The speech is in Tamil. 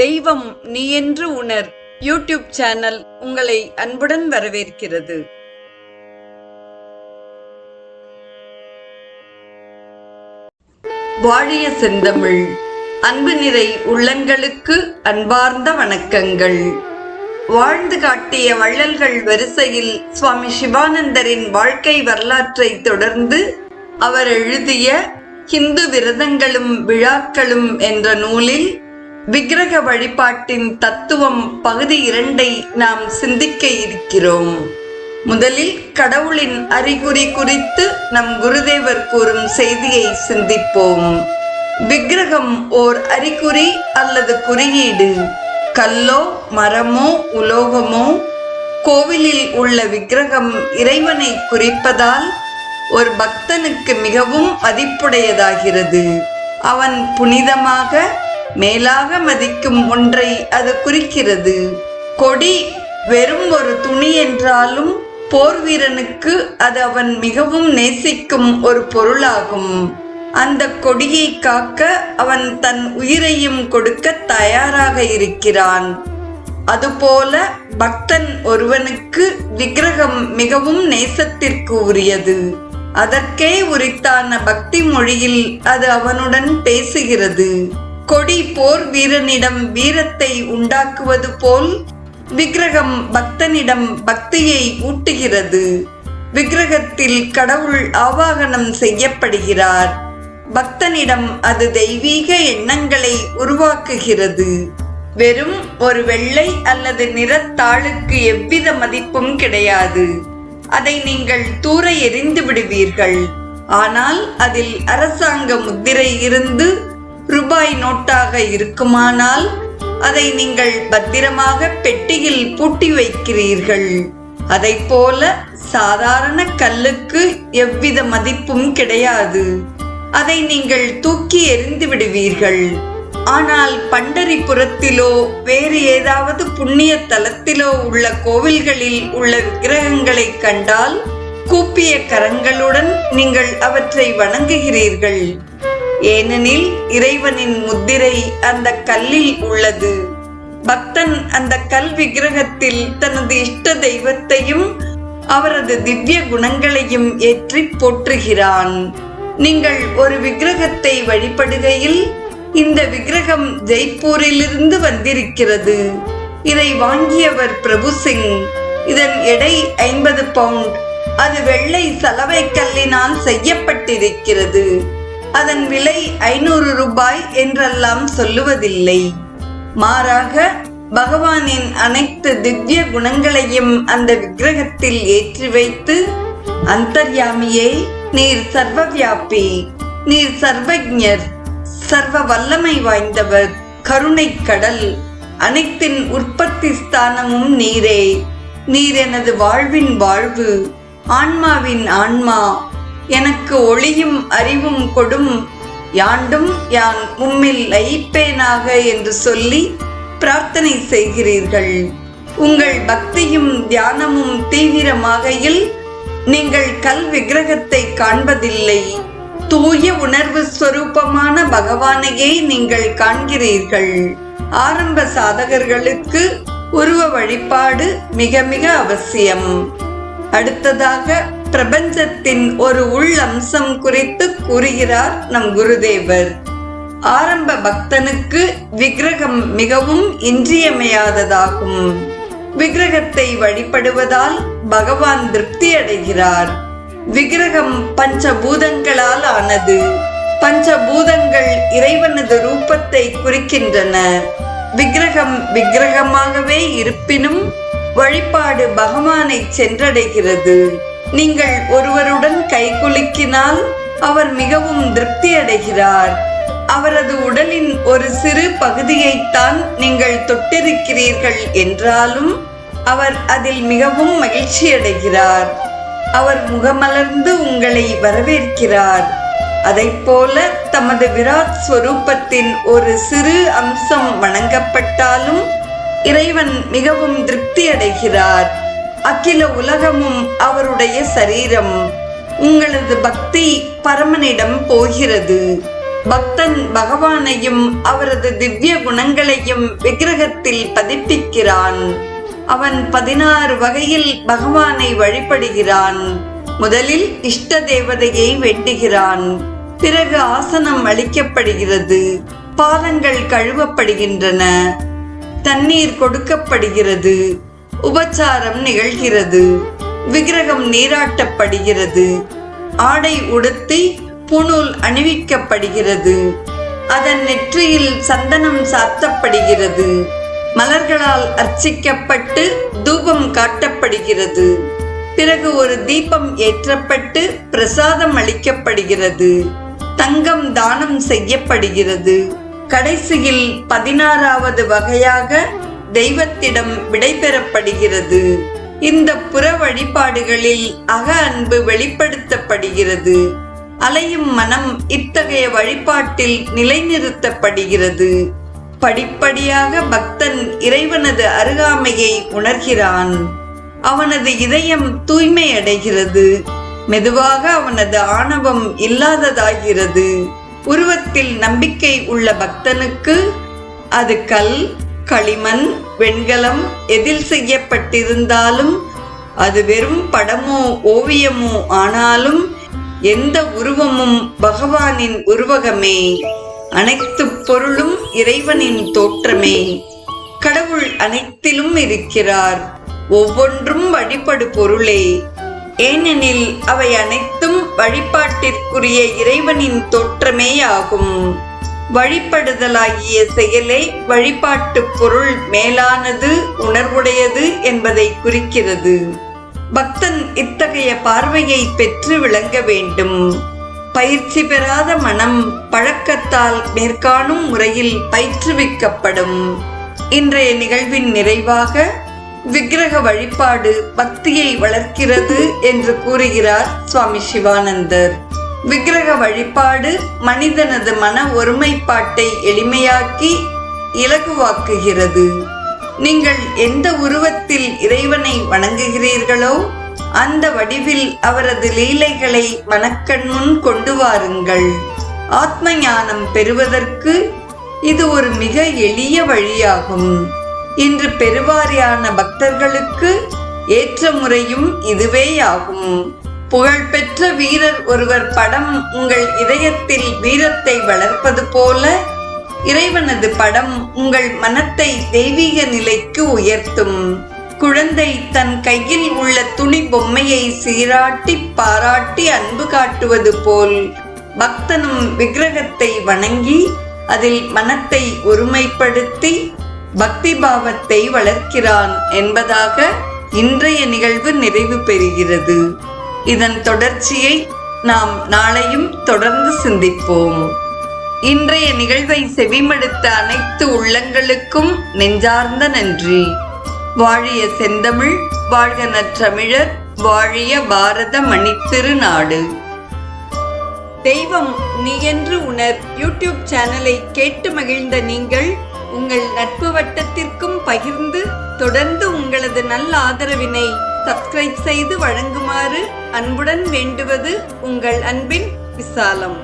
தெய்வம் நீ என்று உணர் யூடியூப் சேனல் உங்களை அன்புடன் வரவேற்கிறது. வாழிய செந்தமிழ் அன்பு நிறை உள்ளங்களுக்கு அன்பார்ந்த வணக்கங்கள். வாழ்ந்து காட்டிய வள்ளல்கள் வரிசையில் சுவாமி சிவானந்தரின் வாழ்க்கை வரலாற்றை தொடர்ந்து அவர் எழுதிய ஹிந்து விரதங்களும் விழாக்களும் என்ற நூலில் விக்கிரக வழிபாட்டின் தத்துவம் பகுதி 2 நாம் சிந்திக்க இருக்கிறோம். முதலில் கடவுளின் அறிகுறி குறித்து நம் குருதேவர் கூறும் செய்தியை சிந்திப்போம். விக்கிரகம் ஓர் அறிகுறி அல்லது குறியீடு. கல்லோ மரமோ உலோகமோ கோவிலில் உள்ள விக்கிரகம் இறைவனை குறிப்பதால் ஒரு பக்தனுக்கு மிகவும் மதிப்புடையதாகிறது. அவன் புனிதமாக மேலாக மதிக்கும் ஒன்றை அது குறிக்கிறது. கொடி வெறும் ஒரு துணி என்றாலும் போர் வீரனுக்கு அது அவன் மிகவும் நேசிக்கும் ஒரு பொருளாகும். அந்த கொடியை காக்க அவன் தன் உயிரையும் கொடுக்க தயாராக இருக்கிறான். அதுபோல பக்தன் ஒருவனுக்கு விக்கிரகம் மிகவும் நேசத்திற்கு உரியது. அதற்கே உரித்தான பக்தி மொழியில் அது அவனுடன் பேசுகிறது. கொடி போர் வீரனிடம் வீரத்தை உண்டாக்குவது போல் விக்கிரகம் பக்தனிடம் பக்தியை ஊட்டுகிறது. விக்கிரகத்தில் கடவுள் ஆவாகனம் செய்யப்படுகிறார். பக்தனிடம் அது தெய்வீக எண்ணங்களை உருவாக்குகிறது. வெறும் ஒரு வெள்ளை அல்லது நிறத்தாளுக்கு எவ்வித மதிப்பும் கிடையாது. அதை நீங்கள் தூர எறிந்து விடுவீர்கள். ஆனால் அதில் அரசாங்க முத்திரை இருந்து ரூபாய் நோட்டாக இருக்குமானால் அதை நீங்கள் பத்திரமாக பெட்டியில் பூட்டி வைக்கிறீர்கள். அதை போல சாதாரண கல்லுக்கு எவ்வித மதிப்பும் கிடையாது. அதை நீங்கள் தூக்கி எறிந்து விடுவீர்கள். ஆனால் பண்டரிபுரத்திலோ வேறு ஏதாவது புண்ணிய தலத்திலோ உள்ள கோவில்களில் உள்ள விக்கிரகங்களை கண்டால் கூப்பிய கரங்களுடன் நீங்கள் அவற்றை வணங்குகிறீர்கள். ஏனெனில் இறைவனின் முத்திரை அந்த கல்லில் உள்ளது. பக்தன் அந்த கல் விக்கிரகத்தில் தனது இஷ்ட தெய்வத்தையும் அவரது திவ்ய குணங்களையும் ஏற்றி போற்றுகிறான். நீங்கள் ஒரு விக்கிரகத்தை வழிபடுகையில் இந்த விக்கிரகம் ஜெய்ப்பூரிலிருந்து வந்திருக்கிறது. இதை வாங்கியவர் பிரபு சிங். இதன் எடை 50 பவுண்ட். அது வெள்ளை சலவை கல்லினால் செய்யப்பட்டிருக்கிறது. அதன் விலை 500 ரூபாய் என்றெல்லாம் சொல்லுவதில்லை. மாறாக பகவானின் அனைத்து திவ்ய குணங்களையும் அந்த விக்கிரகத்தில் ஏற்றி வைத்து, அந்தர்யாமியே, நீர் சர்வவியாபி, நீர் சர்வஜர், சர்வ வல்லமை வாய்ந்தவர், கருணை கடல், அனைத்தின் உற்பத்தி ஸ்தானமும் நீரே, நீர் எனது வாழ்வின் வாழ்வு, ஆன்மாவின் ஆன்மா, எனக்கு ஒளியும் அறிவும் கொடும், யாண்டும் யான் உம்மில் லயிப்பேனாக என்று சொல்லி பிரார்த்தனை செய்கிறீர்கள். உங்கள் பக்தியும் தியானமும் தீவிரமாகையில் நீங்கள் கல் விக்கிரகத்தை காண்பதில்லை. தூய உணர்வு ஸ்வரூபமான பகவானையே நீங்கள் காண்கிறீர்கள். ஆரம்ப சாதகர்களுக்கு உருவ வழிபாடு மிக மிக அவசியம். அடுத்ததாக பிரபஞ்சத்தின் ஒரு உள் அம்சம் குறித்து கூறுகிறார் நம் குருதேவர். ஆரம்ப பக்தனுக்கு விக்கிரகம் மிகவும் இன்றியமையாததாகும். விக்கிரகத்தை வழிபடுவதால் பகவான் திருப்தி அடைகிறார். விக்கிரகம் பஞ்சபூதங்களால் ஆனது. பஞ்சபூதங்கள் இறைவனது ரூபத்தை குறிக்கின்றன. விக்கிரகம் விக்கிரகமாகவே இருப்பினும் வழிபாடு பகவானை சென்றடைகிறது. நீங்கள் ஒருவருடன் கைகுலுக்கினால் அவர் மிகவும் திருப்தி அடைகிறார். அவரது உடலின் ஒரு சிறு பகுதியைத்தான் நீங்கள் தொட்டிருக்கிறீர்கள் என்றாலும் அவர் அதில் மிகவும் மகிழ்ச்சி அடைகிறார். அவர் முகமலர்ந்து உங்களை வரவேற்கிறார். அதைப்போல தமது விராட் ஸ்வரூபத்தின் ஒரு சிறு அம்சம் வணங்கப்பட்டாலும் இறைவன் மிகவும் திருப்தி அடைகிறார். அகில உலகமும் அவருடைய சரீரம். உங்களது பக்தி பரமனிடம் போகிறது. பக்தன் பகவானையும் அவரது திவ்ய குணங்களையும் விக்கிரகத்தில் பதிப்பிக்கிறான். அவன் 16 வகையில் பகவானை வழிபடுகிறான். முதலில் இஷ்ட தேவதையை வேண்டுகிறான். பிறகு ஆசனம் அளிக்கப்படுகிறது, பாதங்கள் கழுவப்படுகின்றன, தண்ணீர் கொடுக்கப்படுகிறது, உபச்சாரம் நிகழ்கிறது, விக்கிரகம் நீராட்டப்படுகிறது, ஆடை உடுத்தி பூணூல் அணிவிக்கப்படுகிறது, அதன் நெற்றியில் சந்தனம் சாத்தப்படுகிறது, மலர்களால் அர்ச்சிக்கப்பட்டு தூபம் காட்டப்படுகிறது. பிறகு ஒரு தீபம் ஏற்றப்பட்டு பிரசாதம் அளிக்கப்படுகிறது, தங்கம் தானம் செய்யப்படுகிறது. கடைசியில் 16வது வகையாக தெய்வத்திடம் விடைபெறப்படுகிறது. இந்த புற வழிபாடுகளில் அக அன்பு வெளிப்படுத்தப்படுகிறது. அலையும் மனம் இத்தகைய வழிபாட்டில் நிலைநிறுத்தப்படுகிறது. படிப்படியாக பக்தன் இறைவனது அருகாமையை உணர்கிறான். அவனது இதயம் தூய்மை அடைகிறது. மெதுவாக அவனது ஆணவம் இல்லாததாகிறது. உருவத்தில் நம்பிக்கை உள்ள பக்தனுக்கு அது கல், களிமண், வெண்கலம் எதில் செய்யப்பட்டிருந்தாலும், அது வெறும் படமோ ஓவியமோ ஆனாலும், எந்த உருவமும் பகவானின் உருவகமே. அனைத்து பொருளும் இறைவனின் தோற்றமே. கடவுள் அனைத்திலும் இருக்கிறார். ஒவ்வொன்றும் வழிபடு பொருளே. ஏனெனில் அவை அனைத்தும் வழிபாட்டிற்குரிய இறைவனின் தோற்றமே ஆகும். வழிபடுதலாகிய செயலே வழிபாட்டு பொருள் மேலானது, உணர்வுடையது என்பதை குறிக்கிறது. பக்தன் இத்தகைய பார்வையை பெற்று விளங்க வேண்டும். பயிற்சி பெறாத மனம் பழக்கத்தால் மேற்காணும் முறையில் பயிற்றுவிக்கப்படும். இன்றைய நிகழ்வின் நிறைவாக விக்கிரக வழிபாடு பக்தியை வளர்க்கிறது என்று கூறுகிறார் சுவாமி சிவானந்தர். விக்கிரக வழிபாடு மனிதனது மன ஒருமைப்பாட்டை எளிமையாக்கி இலகுவாக்குகிறது. நீங்கள் எந்த உருவத்தில் இறைவனை வணங்குகிறீர்களோ அந்த வடிவில் அவரது லீலைகளை மனக்கண் முன் கொண்டு வாருங்கள். ஆத்ம ஞானம் பெறுவதற்கு இது ஒரு மிக எளிய வழியாகும். இன்று பெருவாரியான பக்தர்களுக்கு ஏற்ற முறையும் இதுவேயாகும். புகழ்பெற்ற வீரர் ஒருவர் படம் உங்கள் இதயத்தில் வீரத்தை வளர்ப்பது போல இறைவனது படம் உங்கள் மனத்தை தெய்வீக நிலைக்கு உயர்த்தும். குழந்தை தன் கையில் உள்ள துணி பொம்மையை சீராட்டி பாராட்டி அன்பு காட்டுவது போல் பக்தனும் விக்கிரகத்தை வணங்கி அதில் மனத்தை ஒருமைப்படுத்தி பக்தி பாவத்தை வளர்க்கிறான் என்பதாக இன்றைய நிகழ்வு நிறைவு பெறுகிறது. இதன் தொடர்ச்சியை நாம் நாளையும் தொடர்ந்து சிந்திப்போம். இன்றைய நிகழ்வை செவிமடுத்த அனைத்து உள்ளங்களுக்கும் நெஞ்சார்ந்த நன்றி. வாழிய செந்தமிழ், வாழ்க நற்றமிழர், வாழிய பாரத மணித்திருநாடு. தெய்வம் நீ என்று உணர் யூடியூப் சேனலை கேட்டு மகிழ்ந்த நீங்கள் உங்கள் நட்பு வட்டத்திற்கும் பகிர்ந்து தொடர்ந்து உங்களது நல்ல ஆதரவினை சப்ஸ்கிரைப் செய்து வழங்குமாறு அன்புடன் வேண்டுவது உங்கள் அன்பின் விசாலம்.